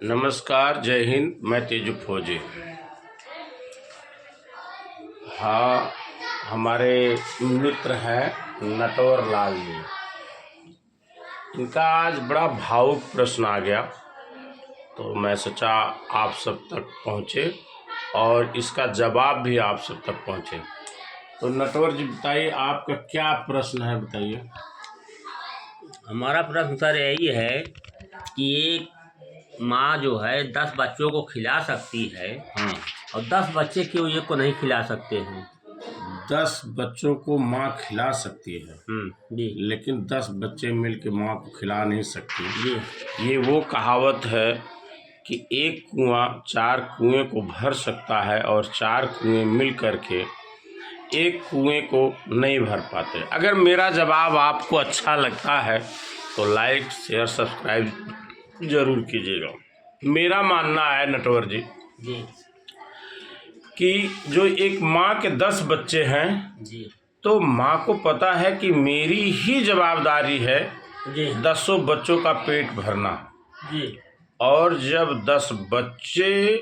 नमस्कार, जय हिंद। मैं तेजू फौजी। हाँ, हमारे मित्र हैं नटवर लाल जी। इनका आज बड़ा भावुक प्रश्न आ गया, तो मैं सोचा आप सब तक पहुँचे और इसका जवाब भी आप सब तक पहुँचे। तो नटवर जी बताइए, आपका क्या प्रश्न है, बताइए। हमारा प्रश्न सर यही है कि एक माँ जो है 10 बच्चों को खिला सकती है और 10 बच्चे क्यों एक को नहीं खिला सकते हैं। 10 बच्चों को माँ खिला सकती है जी, लेकिन 10 बच्चे मिलकर माँ को खिला नहीं सकती। जी, ये वो कहावत है कि एक कुआं 4 कुएं को भर सकता है और 4 कुएं मिल करके एक कुएं को नहीं भर पाते। अगर मेरा जवाब आपको अच्छा लगता है तो लाइक शेयर सब्सक्राइब जरूर कीजिएगा। मेरा मानना है नटवर जी जी, कि जो एक माँ के 10 बच्चे हैं जी, तो माँ को पता है कि मेरी ही जवाबदारी है जी, 10 बच्चों का पेट भरना। जी, और जब 10 बच्चे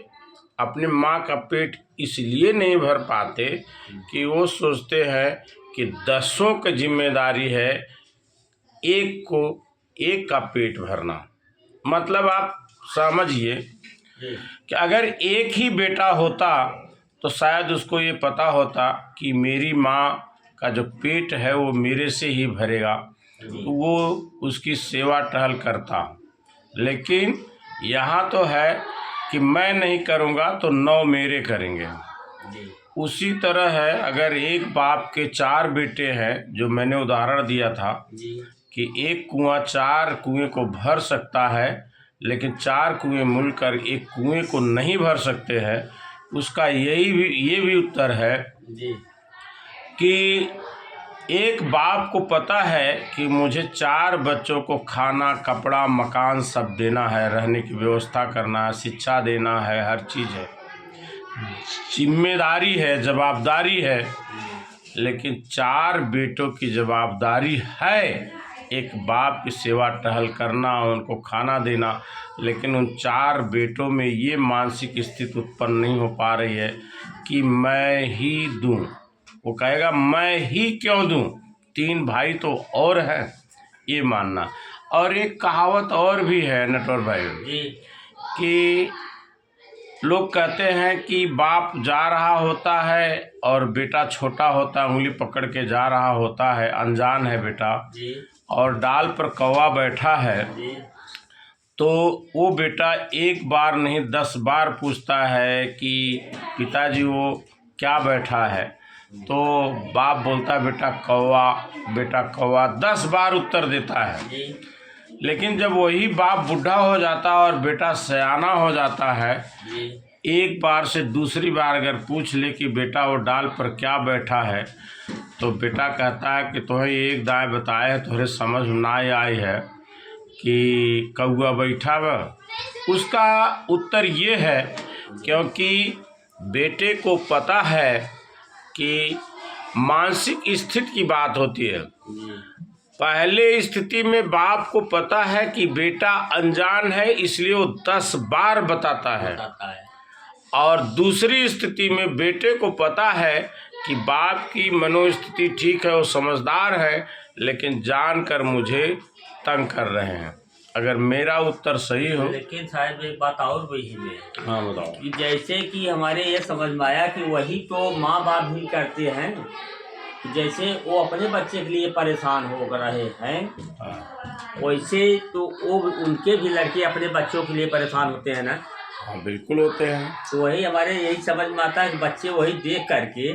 अपने माँ का पेट इसलिए नहीं भर पाते कि वो सोचते हैं कि 10 की जिम्मेदारी है एक का पेट भरना। मतलब आप समझिए कि अगर एक ही बेटा होता तो शायद उसको ये पता होता कि मेरी माँ का जो पेट है वो मेरे से ही भरेगा, तो वो उसकी सेवा टहल करता। लेकिन यहाँ तो है कि मैं नहीं करूँगा तो 9 मेरे करेंगे। उसी तरह है, अगर एक बाप के 4 बेटे हैं, जो मैंने उदाहरण दिया था कि एक कुआं 4 कुएं को भर सकता है लेकिन 4 कुएं मिलकर एक कुएं को नहीं भर सकते हैं, उसका ये भी उत्तर है कि एक बाप को पता है कि मुझे 4 बच्चों को खाना, कपड़ा, मकान सब देना है, रहने की व्यवस्था करना है, शिक्षा देना है, हर चीज़ है, जिम्मेदारी है, जवाबदारी है। लेकिन 4 बेटों की जवाबदारी है एक बाप की सेवा टहल करना, उनको खाना देना। लेकिन उन 4 बेटों में ये मानसिक स्थिति उत्पन्न नहीं हो पा रही है कि मैं ही दूं। वो कहेगा मैं ही क्यों दूं, 3 भाई तो और हैं, ये मानना। और एक कहावत और भी है नटवर भाई कि लोग कहते हैं कि बाप जा रहा होता है और बेटा छोटा होता है, उंगली पकड़ के जा रहा होता है, अनजान है बेटा, और डाल पर कौवा बैठा है, तो वो बेटा एक बार नहीं 10 बार पूछता है कि पिताजी वो क्या बैठा है, तो बाप बोलता है बेटा कौवा, बेटा कौवा, 10 बार उत्तर देता है। लेकिन जब वही बाप बूढ़ा हो जाता है और बेटा सयाना हो जाता है, एक बार से दूसरी बार अगर पूछ ले कि बेटा वो डाल पर क्या बैठा है, तो बेटा कहता है कि तुम्हें एक दाएँ बताए है, तुम्हारे समझ ना आई है कि कौआ बैठा व। उसका उत्तर ये है क्योंकि बेटे को पता है कि मानसिक स्थिति की बात होती है। पहले स्थिति में बाप को पता है कि बेटा अनजान है, इसलिए वो 10 बार बताता है। और दूसरी स्थिति में बेटे को पता है कि बाप की मनोस्थिति ठीक है, वो समझदार है, लेकिन जानकर मुझे तंग कर रहे हैं। अगर मेरा उत्तर सही हो। लेकिन शायद एक बात और भी है। हाँ बताओ। कि जैसे कि हमारे ये समझ में आया कि वही तो माँ बाप भी करते हैं, जैसे वो अपने बच्चे के लिए परेशान हो रहे हैं, वैसे तो वो उनके भी लड़के अपने बच्चों के लिए परेशान होते हैं ना। हाँ बिल्कुल होते हैं। तो वही हमारे यही समझ में आता है कि बच्चे वही देख करके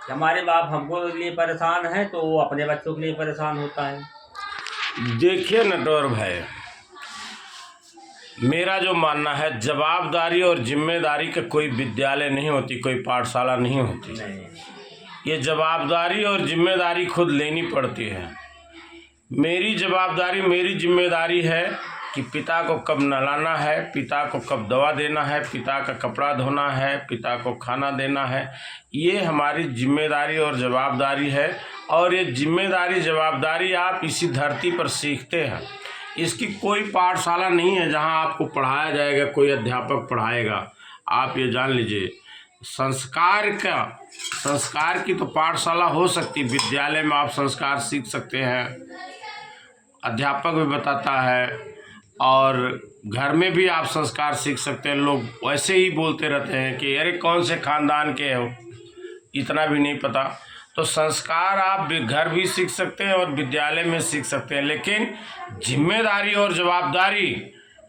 हमारे बाप हमको लिए परेशान है तो वो अपने बच्चों के लिए परेशान होता है। देखिए नटवर भाई, मेरा जो मानना है, जवाबदारी और जिम्मेदारी का कोई विद्यालय नहीं होती, कोई पाठशाला नहीं होती। ये जवाबदारी और जिम्मेदारी खुद लेनी पड़ती है। मेरी जवाबदारी, मेरी जिम्मेदारी है कि पिता को कब नहलाना है, पिता को कब दवा देना है, पिता का कपड़ा धोना है, पिता को खाना देना है। ये हमारी जिम्मेदारी और जवाबदारी है। और ये जिम्मेदारी जवाबदारी आप इसी धरती पर सीखते हैं। इसकी कोई पाठशाला नहीं है जहां आपको पढ़ाया जाएगा, कोई अध्यापक पढ़ाएगा। आप ये जान लीजिए, संस्कार की तो पाठशाला हो सकती, विद्यालय में आप संस्कार सीख सकते हैं, अध्यापक भी बताता है, और घर में भी आप संस्कार सीख सकते हैं। लोग वैसे ही बोलते रहते हैं कि अरे कौन से खानदान के हो, इतना भी नहीं पता। तो संस्कार आप घर भी सीख सकते हैं और विद्यालय में सीख सकते हैं, लेकिन जिम्मेदारी और जवाबदारी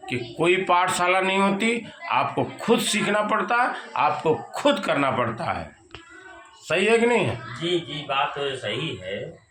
कि कोई पाठशाला नहीं होती, आपको खुद सीखना पड़ता है, आपको खुद करना पड़ता है। सही है कि नहीं है? जी जी, बात तो सही है।